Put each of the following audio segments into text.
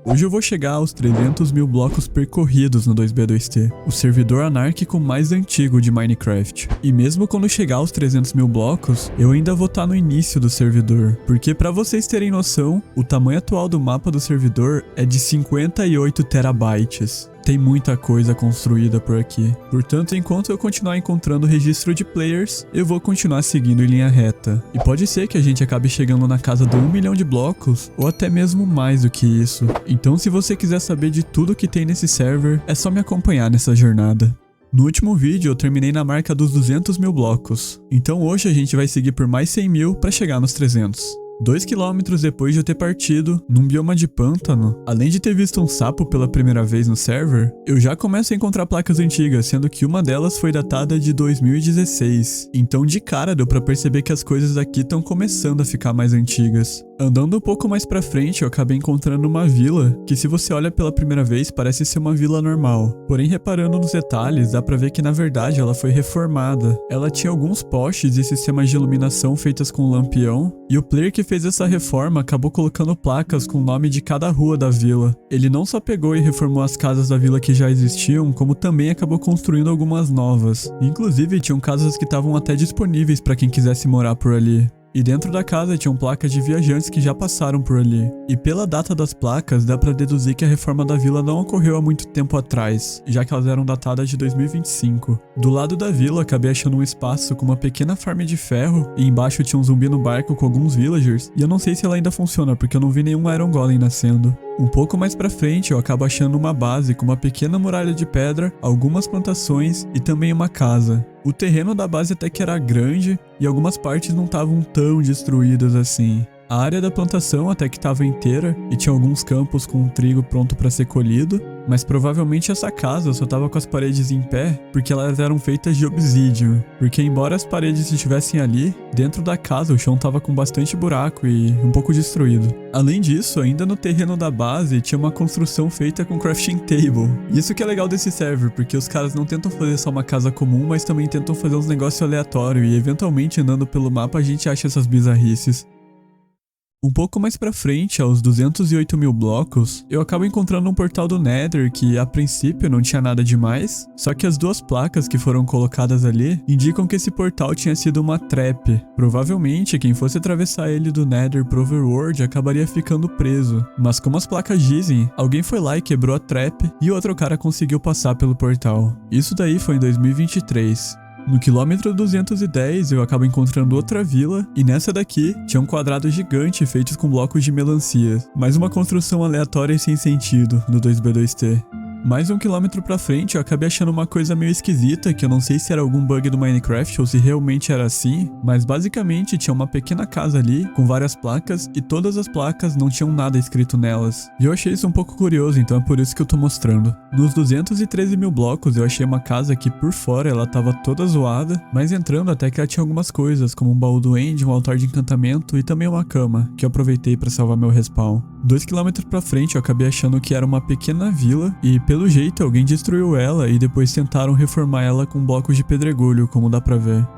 Hoje eu vou chegar aos 300 mil blocos percorridos no 2B2T, o servidor anárquico mais antigo de Minecraft. E mesmo quando chegar aos 300 mil blocos, eu ainda vou estar no início do servidor, porque pra vocês terem noção, o tamanho atual do mapa do servidor é de 58 terabytes. Tem muita coisa construída por aqui. Portanto, enquanto eu continuar encontrando registro de players, eu vou continuar seguindo em linha reta. E pode ser que a gente acabe chegando na casa do 1 milhão de blocos, ou até mesmo mais do que isso. Então, se você quiser saber de tudo que tem nesse server, é só me acompanhar nessa jornada. No último vídeo eu terminei na marca dos 200 mil blocos. Então hoje a gente vai seguir por mais 100 mil para chegar nos 300. 2 km depois de eu ter partido, num bioma de pântano, além de ter visto um sapo pela primeira vez no server, eu já começo a encontrar placas antigas, sendo que uma delas foi datada de 2016. Então de cara deu pra perceber que as coisas aqui estão começando a ficar mais antigas. Andando um pouco mais pra frente, eu acabei encontrando uma vila, que se você olha pela primeira vez parece ser uma vila normal. Porém, reparando nos detalhes, dá pra ver que na verdade ela foi reformada. Ela tinha alguns postes e sistemas de iluminação feitas com lampião, e o player que fez essa reforma acabou colocando placas com o nome de cada rua da vila. Ele não só pegou e reformou as casas da vila que já existiam, como também acabou construindo algumas novas. Inclusive, tinham casas que estavam até disponíveis pra quem quisesse morar por ali. E dentro da casa tinham placas de viajantes que já passaram por ali. E pela data das placas, dá pra deduzir que a reforma da vila não ocorreu há muito tempo atrás, já que elas eram datadas de 2025. Do lado da vila, acabei achando um espaço com uma pequena farm de ferro, e embaixo tinha um zumbi no barco com alguns villagers, e eu não sei se ela ainda funciona, porque eu não vi nenhum Iron Golem nascendo. Um pouco mais pra frente, eu acabo achando uma base com uma pequena muralha de pedra, algumas plantações e também uma casa. O terreno da base até que era grande e algumas partes não estavam tão destruídas assim. A área da plantação até que estava inteira e tinha alguns campos com trigo pronto para ser colhido, mas provavelmente essa casa só estava com as paredes em pé porque elas eram feitas de obsidian, porque embora as paredes estivessem ali, dentro da casa o chão estava com bastante buraco e um pouco destruído. Além disso, ainda no terreno da base tinha uma construção feita com crafting table. Isso que é legal desse server, porque os caras não tentam fazer só uma casa comum, mas também tentam fazer uns negócios aleatórios e eventualmente andando pelo mapa a gente acha essas bizarrices. Um pouco mais pra frente, aos 208 mil blocos, eu acabo encontrando um portal do Nether que, a princípio, não tinha nada demais, só que as duas placas que foram colocadas ali indicam que esse portal tinha sido uma trap. Provavelmente, quem fosse atravessar ele do Nether pro Overworld acabaria ficando preso, mas como as placas dizem, alguém foi lá e quebrou a trap e outro cara conseguiu passar pelo portal. Isso daí foi em 2023. No quilômetro 210 eu acabo encontrando outra vila e nessa daqui tinha um quadrado gigante feitos com blocos de melancia. Mais uma construção aleatória e sem sentido no 2B2T. Mais 1 quilômetro pra frente eu acabei achando uma coisa meio esquisita, que eu não sei se era algum bug do Minecraft ou se realmente era assim, mas basicamente tinha uma pequena casa ali, com várias placas, e todas as placas não tinham nada escrito nelas. E eu achei isso um pouco curioso, então é por isso que eu tô mostrando. Nos 213 mil blocos eu achei uma casa que por fora ela tava toda zoada, mas entrando até que ela tinha algumas coisas, como um baú do End, um altar de encantamento e também uma cama, que eu aproveitei pra salvar meu respawn. 2 km pra frente eu acabei achando que era uma pequena vila, e pelo jeito alguém destruiu ela e depois tentaram reformar ela com blocos de pedregulho, como dá pra ver.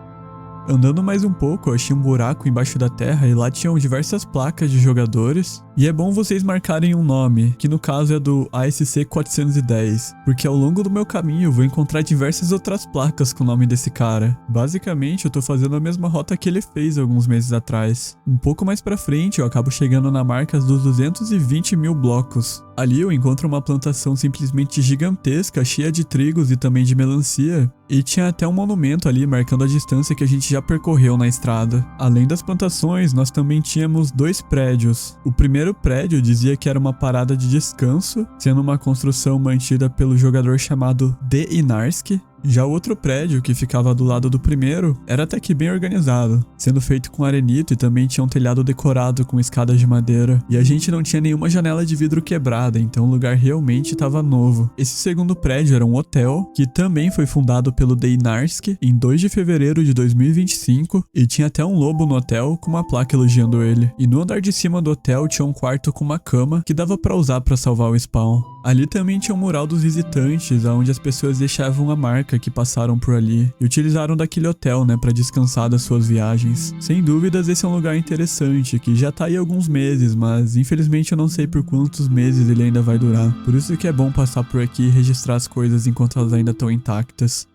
Andando mais um pouco, eu achei um buraco embaixo da terra e lá tinham diversas placas de jogadores. E é bom vocês marcarem um nome, que no caso é do ASC 410, porque ao longo do meu caminho eu vou encontrar diversas outras placas com o nome desse cara. Basicamente, eu tô fazendo a mesma rota que ele fez alguns meses atrás. Um pouco mais pra frente, eu acabo chegando na marca dos 220 mil blocos. Ali eu encontro uma plantação simplesmente gigantesca, cheia de trigos e também de melancia. E tinha até um monumento ali marcando a distância que a gente já percorreu na estrada. Além das plantações, nós também tínhamos 2 prédios. O primeiro prédio dizia que era uma parada de descanso, sendo uma construção mantida pelo jogador chamado The Inarski. Já o outro prédio, que ficava do lado do primeiro, era até que bem organizado, sendo feito com arenito e também tinha um telhado decorado com escadas de madeira. E a gente não tinha nenhuma janela de vidro quebrada, então o lugar realmente estava novo. Esse segundo prédio era um hotel, que também foi fundado pelo Deinarski em 2 de fevereiro de 2025, e tinha até um lobo no hotel com uma placa elogiando ele. E no andar de cima do hotel tinha um quarto com uma cama que dava pra usar pra salvar o spawn. Ali também tinha um mural dos visitantes, onde as pessoas deixavam a marca que passaram por ali e utilizaram daquele hotel, né, pra descansar das suas viagens. Sem dúvidas, esse é um lugar interessante, que já tá aí há alguns meses, mas infelizmente eu não sei por quantos meses ele ainda vai durar. Por isso que é bom passar por aqui e registrar as coisas enquanto elas ainda estão intactas.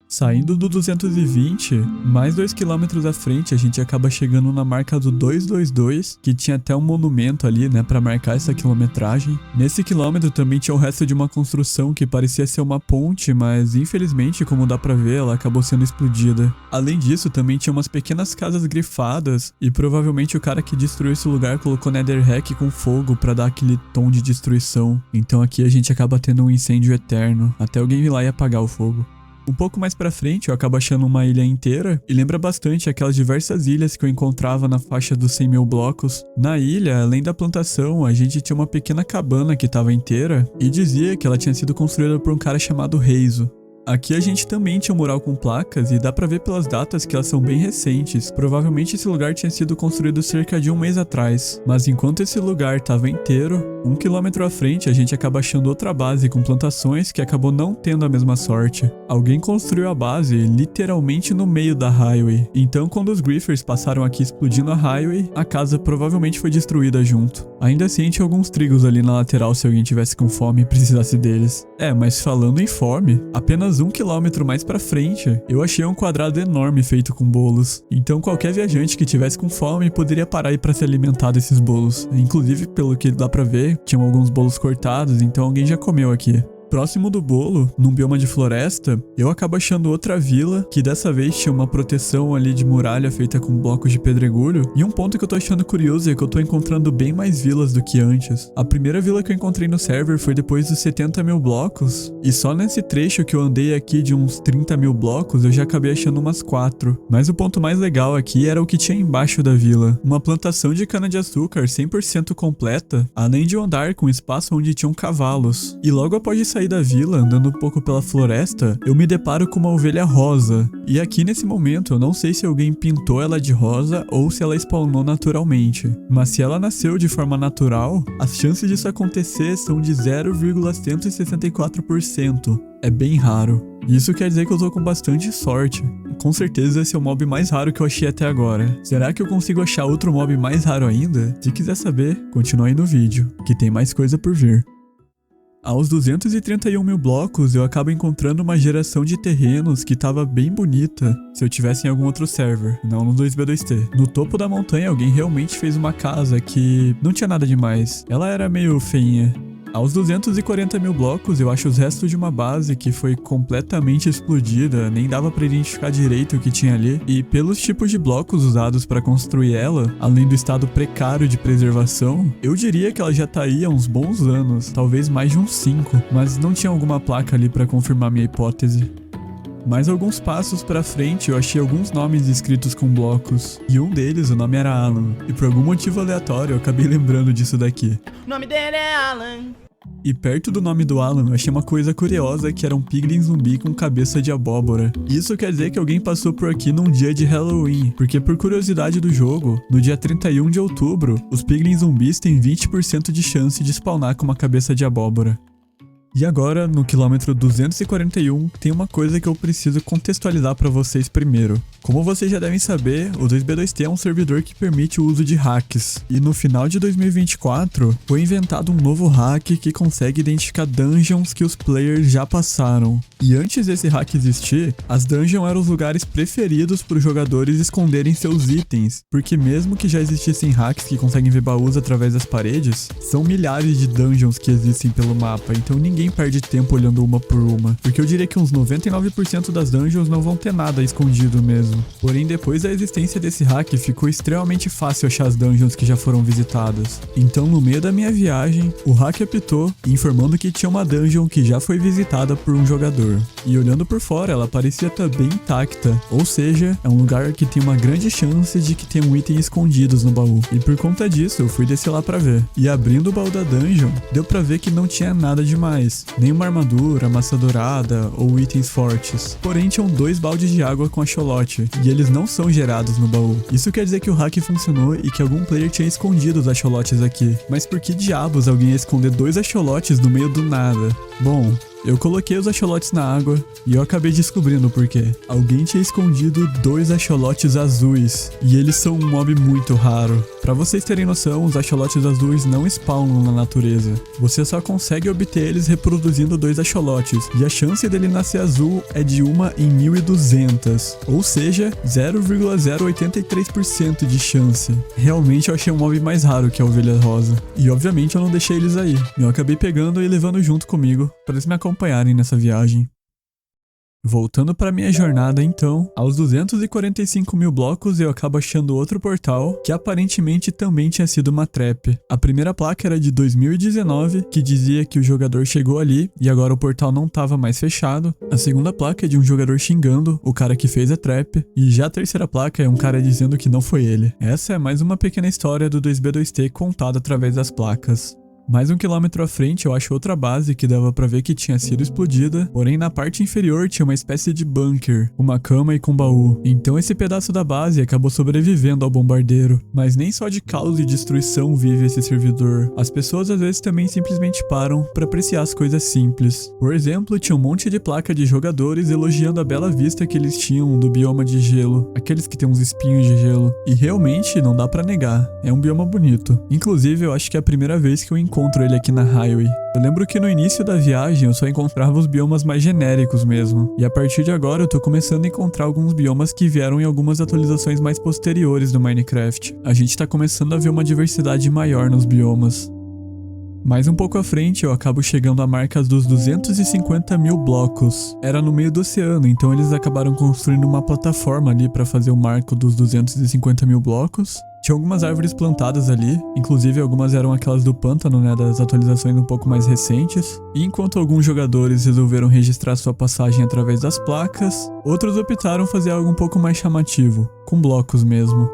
Saindo do 220, mais 2 km à frente, a gente acaba chegando na marca do 222, que tinha até um monumento ali, né, pra marcar essa quilometragem. Nesse quilômetro também tinha o resto de uma construção que parecia ser uma ponte, mas infelizmente, como dá pra ver, ela acabou sendo explodida. Além disso, também tinha umas pequenas casas grifadas, e provavelmente o cara que destruiu esse lugar colocou netherrack com fogo pra dar aquele tom de destruição. Então aqui a gente acaba tendo um incêndio eterno, até alguém ir lá e apagar o fogo. Um pouco mais pra frente eu acabo achando uma ilha inteira e lembra bastante aquelas diversas ilhas que eu encontrava na faixa dos 100 mil blocos. Na ilha, além da plantação, a gente tinha uma pequena cabana que estava inteira e dizia que ela tinha sido construída por um cara chamado Reizo. Aqui a gente também tinha um mural com placas e dá pra ver pelas datas que elas são bem recentes. Provavelmente esse lugar tinha sido construído cerca de um mês atrás. Mas enquanto esse lugar estava inteiro, 1 km à frente a gente acaba achando outra base com plantações que acabou não tendo a mesma sorte. Alguém construiu a base literalmente no meio da highway. Então quando os griffers passaram aqui explodindo a highway, a casa provavelmente foi destruída junto. Ainda assim tinha alguns trigos ali na lateral se alguém tivesse com fome e precisasse deles. Mas falando em fome, apenas 1 km mais pra frente, eu achei um quadrado enorme feito com bolos. Então qualquer viajante que tivesse com fome poderia parar aí pra se alimentar desses bolos. Inclusive, pelo que dá pra ver, tinham alguns bolos cortados, então alguém já comeu aqui. Próximo do bolo, num bioma de floresta, eu acabo achando outra vila, que dessa vez tinha uma proteção ali de muralha feita com blocos de pedregulho. E um ponto que eu tô achando curioso é que eu tô encontrando bem mais vilas do que antes. A primeira vila que eu encontrei no server foi depois dos 70 mil blocos, e só nesse trecho que eu andei aqui de uns 30 mil blocos, eu já acabei achando umas 4. Mas o ponto mais legal aqui era o que tinha embaixo da vila. Uma plantação de cana-de-açúcar 100% completa, além de um andar com espaço onde tinham cavalos. E logo após de sair da vila, andando um pouco pela floresta, eu me deparo com uma ovelha rosa. E aqui nesse momento eu não sei se alguém pintou ela de rosa ou se ela spawnou naturalmente. Mas se ela nasceu de forma natural, as chances disso acontecer são de 0,164%. É bem raro. Isso quer dizer que eu tô com bastante sorte. Com certeza esse é o mob mais raro que eu achei até agora. Será que eu consigo achar outro mob mais raro ainda? Se quiser saber, continue aí no vídeo, que tem mais coisa por vir. Aos 231 mil blocos, eu acabo encontrando uma geração de terrenos que tava bem bonita se eu tivesse em algum outro server, não no 2B2T. No topo da montanha, alguém realmente fez uma casa que não tinha nada demais. Ela era meio feinha. Aos 240 mil blocos, eu acho os restos de uma base que foi completamente explodida, nem dava pra identificar direito o que tinha ali, e pelos tipos de blocos usados pra construir ela, além do estado precário de preservação, eu diria que ela já tá aí há uns bons anos, talvez mais de uns 5, mas não tinha alguma placa ali pra confirmar minha hipótese. Mais alguns passos pra frente eu achei alguns nomes escritos com blocos, e um deles o nome era Alan, e por algum motivo aleatório eu acabei lembrando disso daqui. O nome dele é Alan. E perto do nome do Alan, eu achei uma coisa curiosa que era um piglin zumbi com cabeça de abóbora. Isso quer dizer que alguém passou por aqui num dia de Halloween, porque por curiosidade do jogo, no dia 31 de outubro, os piglin zumbis têm 20% de chance de spawnar com uma cabeça de abóbora. E agora, no quilômetro 241, tem uma coisa que eu preciso contextualizar para vocês primeiro. Como vocês já devem saber, o 2B2T é um servidor que permite o uso de hacks. E no final de 2024, foi inventado um novo hack que consegue identificar dungeons que os players já passaram. E antes desse hack existir, as dungeons eram os lugares preferidos para os jogadores esconderem seus itens. Porque mesmo que já existissem hacks que conseguem ver baús através das paredes, são milhares de dungeons que existem pelo mapa, então ninguém perde tempo olhando uma por uma, porque eu diria que uns 99% das dungeons não vão ter nada escondido mesmo. Porém, depois da existência desse hack, ficou extremamente fácil achar as dungeons que já foram visitadas. Então, no meio da minha viagem, o hack apitou, informando que tinha uma dungeon que já foi visitada por um jogador. E olhando por fora, ela parecia estar bem intacta, ou seja, é um lugar que tem uma grande chance de que tenham itens escondidos no baú. E por conta disso, eu fui descer lá pra ver. E abrindo o baú da dungeon, deu pra ver que não tinha nada demais. neles, nenhuma armadura, massa dourada ou itens fortes. Porém, tinham 2 baldes de água com axolote, e eles não são gerados no baú. Isso quer dizer que o hack funcionou e que algum player tinha escondido os axolotes aqui. Mas por que diabos alguém ia esconder 2 axolotes no meio do nada? Bom, eu coloquei os axolotes na água e eu acabei descobrindo o porquê. Alguém tinha escondido 2 axolotes azuis e eles são um mob muito raro. Pra vocês terem noção, os axolotes azuis não spawnam na natureza. Você só consegue obter eles reproduzindo 2 axolotes e a chance dele nascer azul é de 1 em 1200, ou seja, 0,083% de chance. Realmente eu achei um mob mais raro que a ovelha rosa. E obviamente eu não deixei eles aí. Eu acabei pegando e levando junto comigo para eles me acompanharem nessa viagem. Voltando para minha jornada então, aos 245 mil blocos eu acabo achando outro portal que aparentemente também tinha sido uma trap. A primeira placa era de 2019, que dizia que o jogador chegou ali e agora o portal não estava mais fechado. A segunda placa é de um jogador xingando o cara que fez a trap, e já a terceira placa é um cara dizendo que não foi ele. Essa é mais uma pequena história do 2B2T contada através das placas. Mais 1 quilômetro à frente eu acho outra base que dava pra ver que tinha sido explodida, porém na parte inferior tinha uma espécie de bunker, uma cama e com baú. Então esse pedaço da base acabou sobrevivendo ao bombardeiro. Mas nem só de caos e destruição vive esse servidor. As pessoas às vezes também simplesmente param pra apreciar as coisas simples. Por exemplo, tinha um monte de placa de jogadores elogiando a bela vista que eles tinham do bioma de gelo, aqueles que tem uns espinhos de gelo. E realmente não dá pra negar, é um bioma bonito. Inclusive eu acho que é a primeira vez que eu encontro ele aqui na Highway. Eu lembro que no início da viagem eu só encontrava os biomas mais genéricos mesmo, e a partir de agora eu tô começando a encontrar alguns biomas que vieram em algumas atualizações mais posteriores do Minecraft. A gente tá começando a ver uma diversidade maior nos biomas. Mais um pouco à frente eu acabo chegando à marca dos 250 mil blocos. Era no meio do oceano, então eles acabaram construindo uma plataforma ali para fazer o marco dos 250 mil blocos. Tinha algumas árvores plantadas ali, inclusive algumas eram aquelas do pântano, né, das atualizações um pouco mais recentes. E enquanto alguns jogadores resolveram registrar sua passagem através das placas, outros optaram fazer algo um pouco mais chamativo, com blocos mesmo.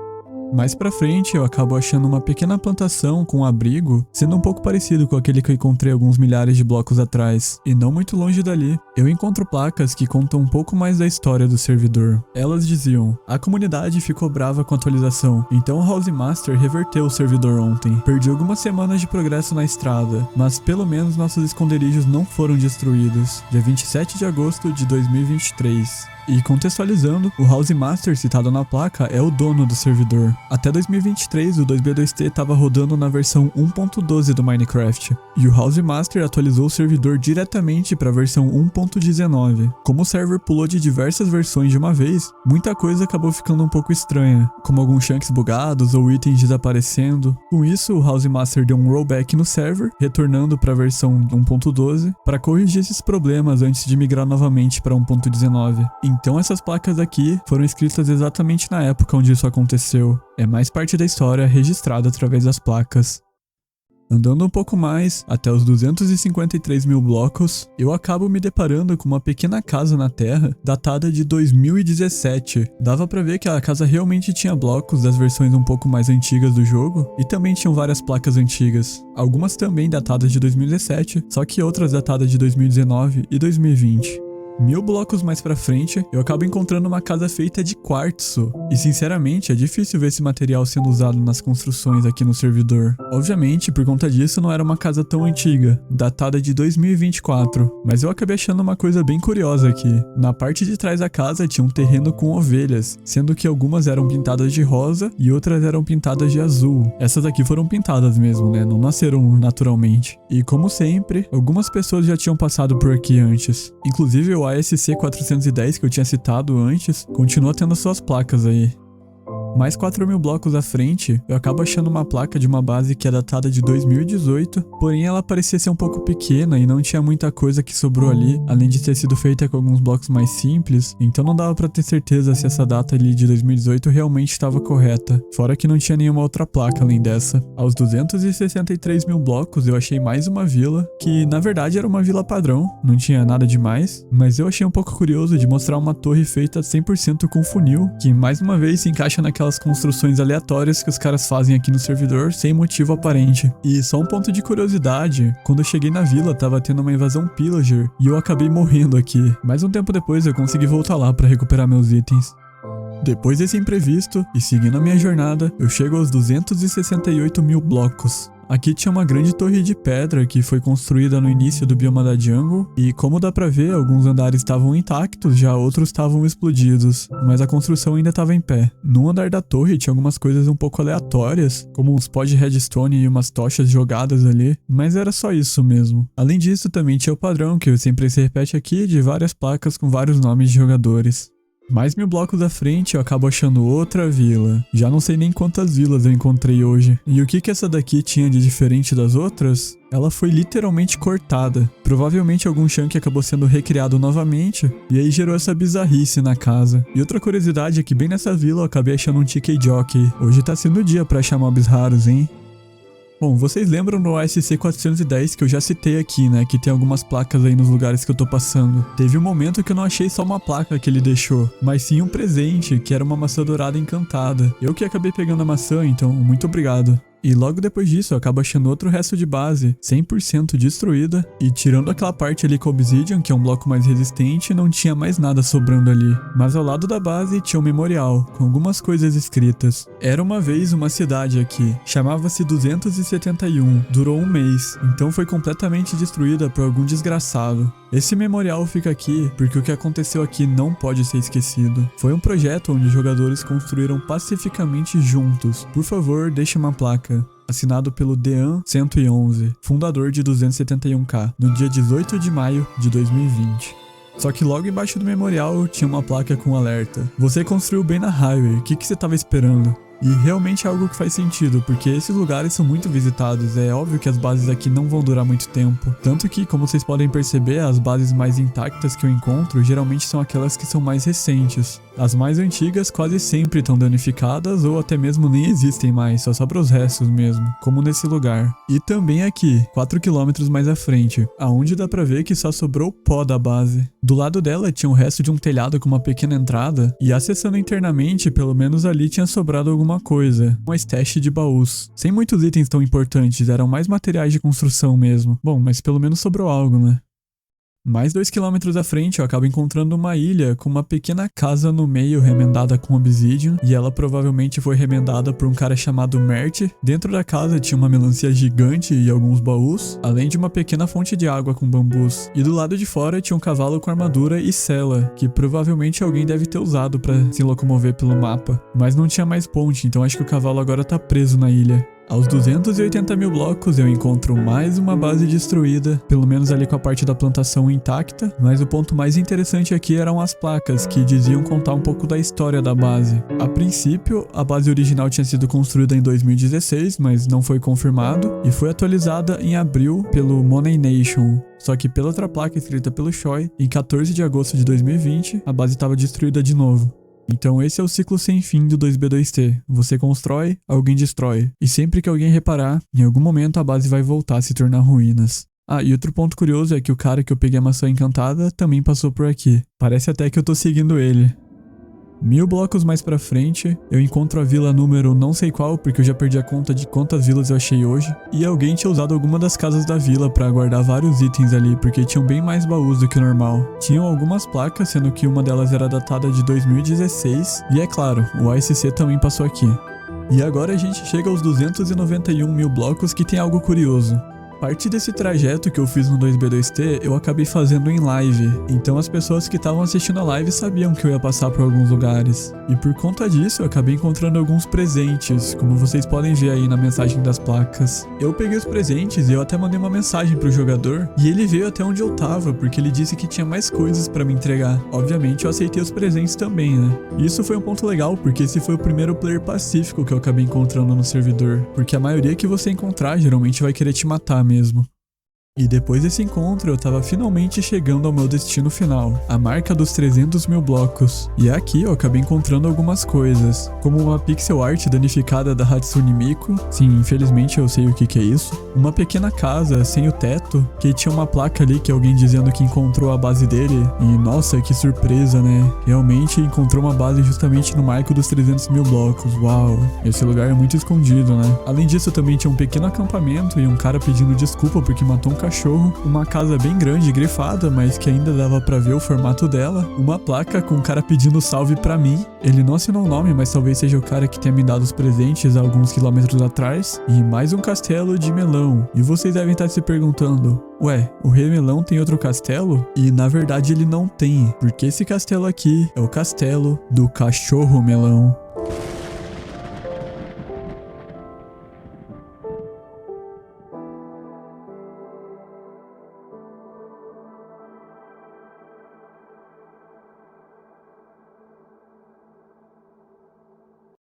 Mais pra frente eu acabo achando uma pequena plantação com um abrigo, sendo um pouco parecido com aquele que eu encontrei alguns milhares de blocos atrás. E não muito longe dali, eu encontro placas que contam um pouco mais da história do servidor. Elas diziam: a comunidade ficou brava com a atualização, então o House Master reverteu o servidor ontem. Perdi algumas semanas de progresso na estrada, mas pelo menos nossos esconderijos não foram destruídos. Dia 27 de agosto de 2023. E contextualizando, o House Master citado na placa é o dono do servidor. Até 2023, o 2B2T estava rodando na versão 1.12 do Minecraft, e o House Master atualizou o servidor diretamente para a versão 1.19. Como o server pulou de diversas versões de uma vez, muita coisa acabou ficando um pouco estranha, como alguns chunks bugados ou itens desaparecendo. Com isso, o House Master deu um rollback no server, retornando para a versão 1.12, para corrigir esses problemas antes de migrar novamente para 1.19. Então essas placas aqui foram escritas exatamente na época onde isso aconteceu. É mais parte da história registrada através das placas. Andando um pouco mais, até os 253 mil blocos, eu acabo me deparando com uma pequena casa na terra, datada de 2017. Dava pra ver que a casa realmente tinha blocos das versões um pouco mais antigas do jogo, e também tinham várias placas antigas. Algumas também datadas de 2017, só que outras datadas de 2019 e 2020. 1000 blocos mais pra frente, eu acabo encontrando uma casa feita de quartzo. E sinceramente, é difícil ver esse material sendo usado nas construções aqui no servidor. Obviamente, por conta disso, não era uma casa tão antiga, datada de 2024. Mas eu acabei achando uma coisa bem curiosa aqui. Na parte de trás da casa tinha um terreno com ovelhas, sendo que algumas eram pintadas de rosa e outras eram pintadas de azul. Essas aqui foram pintadas mesmo, né? Não nasceram naturalmente. E como sempre, algumas pessoas já tinham passado por aqui antes. Inclusive o ASC 410 que eu tinha citado antes, continua tendo suas placas aí. Mais 4.000 blocos à frente, eu acabo achando uma placa de uma base que é datada de 2018, porém ela parecia ser um pouco pequena e não tinha muita coisa que sobrou ali, além de ter sido feita com alguns blocos mais simples, então não dava pra ter certeza se essa data ali de 2018 realmente estava correta, fora que não tinha nenhuma outra placa além dessa. Aos 263 mil blocos eu achei mais uma vila, que na verdade era uma vila padrão, não tinha nada demais, mas eu achei um pouco curioso de mostrar uma torre feita 100% com funil, que mais uma vez se encaixa naquela aquelas construções aleatórias que os caras fazem aqui no servidor sem motivo aparente. E só um ponto de curiosidade, quando eu cheguei na vila tava tendo uma invasão pillager e eu acabei morrendo aqui. Mas um tempo depois eu consegui voltar lá pra recuperar meus itens. Depois desse imprevisto, e seguindo a minha jornada, eu chego aos 268 mil blocos. Aqui tinha uma grande torre de pedra que foi construída no início do bioma da jungle, e como dá pra ver, alguns andares estavam intactos, já outros estavam explodidos, mas a construção ainda estava em pé. No andar da torre tinha algumas coisas um pouco aleatórias, como uns pó de redstone e umas tochas jogadas ali, mas era só isso mesmo. Além disso, também tinha o padrão, que sempre se repete aqui, de várias placas com vários nomes de jogadores. Mais 1000 blocos à frente eu acabo achando outra vila. Já não sei nem quantas vilas eu encontrei hoje. E o que essa daqui tinha de diferente das outras? Ela foi literalmente cortada. Provavelmente algum chunk acabou sendo recriado novamente, e aí gerou essa bizarrice na casa. E outra curiosidade é que bem nessa vila eu acabei achando um TK Jockey. Hoje tá sendo o dia pra achar mobs raros, hein? Bom, vocês lembram do ASC 410 que eu já citei aqui, né? Que tem algumas placas aí nos lugares que eu tô passando. Teve um momento que eu não achei só uma placa que ele deixou, mas sim um presente, que era uma maçã dourada encantada. Eu que acabei pegando a maçã, então muito obrigado. E logo depois disso eu acabo achando outro resto de base, 100% destruída, e tirando aquela parte ali com obsidian, que é um bloco mais resistente, não tinha mais nada sobrando ali. Mas ao lado da base tinha um memorial, com algumas coisas escritas. Era uma vez uma cidade aqui, chamava-se 271, durou um mês, então foi completamente destruída por algum desgraçado. Esse memorial fica aqui porque o que aconteceu aqui não pode ser esquecido. Foi um projeto onde os jogadores construíram pacificamente juntos. Por favor, deixe uma placa. Assinado pelo Dean 111, fundador de 271K, no dia 18 de maio de 2020. Só que logo embaixo do memorial tinha uma placa com alerta. Você construiu bem na highway, o que você estava esperando? E realmente é algo que faz sentido, porque esses lugares são muito visitados, é óbvio que as bases aqui não vão durar muito tempo. Tanto que, como vocês podem perceber, as bases mais intactas que eu encontro geralmente são aquelas que são mais recentes. As mais antigas quase sempre estão danificadas ou até mesmo nem existem mais, só sobra os restos mesmo, como nesse lugar. E também aqui, 4 km mais à frente, aonde dá pra ver que só sobrou o pó da base. Do lado dela tinha o resto de um telhado com uma pequena entrada, e acessando internamente, pelo menos ali tinha sobrado alguma coisa, uma stash de baús. Sem muitos itens tão importantes, eram mais materiais de construção mesmo. Bom, mas pelo menos sobrou algo, né? Mais 2 km à frente eu acabo encontrando uma ilha com uma pequena casa no meio remendada com obsidian, e ela provavelmente foi remendada por um cara chamado Mert. Dentro da casa tinha uma melancia gigante e alguns baús, além de uma pequena fonte de água com bambus. E do lado de fora tinha um cavalo com armadura e sela, que provavelmente alguém deve ter usado para se locomover pelo mapa. Mas não tinha mais ponte, então acho que o cavalo agora tá preso na ilha. Aos 280 mil blocos eu encontro mais uma base destruída, pelo menos ali com a parte da plantação intacta, mas o ponto mais interessante aqui eram as placas, que diziam contar um pouco da história da base. A princípio, a base original tinha sido construída em 2016, mas não foi confirmado, e foi atualizada em abril pelo Money Nation. Só que pela outra placa escrita pelo Choi, em 14 de agosto de 2020, a base estava destruída de novo. Então esse é o ciclo sem fim do 2B2T. Você constrói, alguém destrói. E sempre que alguém reparar, em algum momento a base vai voltar a se tornar ruínas. Ah, e outro ponto curioso é que o cara que eu peguei a maçã encantada também passou por aqui. Parece até que eu tô seguindo ele. 1000 blocos mais pra frente, eu encontro a vila número não sei qual, porque eu já perdi a conta de quantas vilas eu achei hoje. E alguém tinha usado alguma das casas da vila pra guardar vários itens ali, porque tinham bem mais baús do que o normal. Tinham algumas placas, sendo que uma delas era datada de 2016. E é claro, o ASC também passou aqui. E agora a gente chega aos 291 mil blocos, que tem algo curioso. Parte desse trajeto que eu fiz no 2B2T, eu acabei fazendo em live. Então as pessoas que estavam assistindo a live sabiam que eu ia passar por alguns lugares. E por conta disso, eu acabei encontrando alguns presentes, como vocês podem ver aí na mensagem das placas. Eu peguei os presentes e eu até mandei uma mensagem pro jogador, e ele veio até onde eu tava, porque ele disse que tinha mais coisas pra me entregar. Obviamente eu aceitei os presentes também, né? E isso foi um ponto legal, porque esse foi o primeiro player pacífico que eu acabei encontrando no servidor. Porque a maioria que você encontrar geralmente vai querer te matar mesmo. E depois desse encontro, eu tava finalmente chegando ao meu destino final, a marca dos 300 mil blocos. E aqui eu acabei encontrando algumas coisas, como uma pixel art danificada da Hatsune Miku, sim, infelizmente eu sei o que é isso, uma pequena casa sem o teto, que tinha uma placa ali que alguém dizendo que encontrou a base dele, e nossa, que surpresa, né? Realmente encontrou uma base justamente no marco dos 300 mil blocos, uau, esse lugar é muito escondido, né? Além disso, também tinha um pequeno acampamento e um cara pedindo desculpa porque matou um cachorro, uma casa bem grande e grifada, mas que ainda dava pra ver o formato dela, uma placa com um cara pedindo salve pra mim. Ele não assinou o nome, mas talvez seja o cara que tenha me dado os presentes há alguns quilômetros atrás. E mais um castelo de melão. E vocês devem estar se perguntando, ué, o Rei Melão tem outro castelo? E na verdade ele não tem, porque esse castelo aqui é o castelo do Cachorro Melão.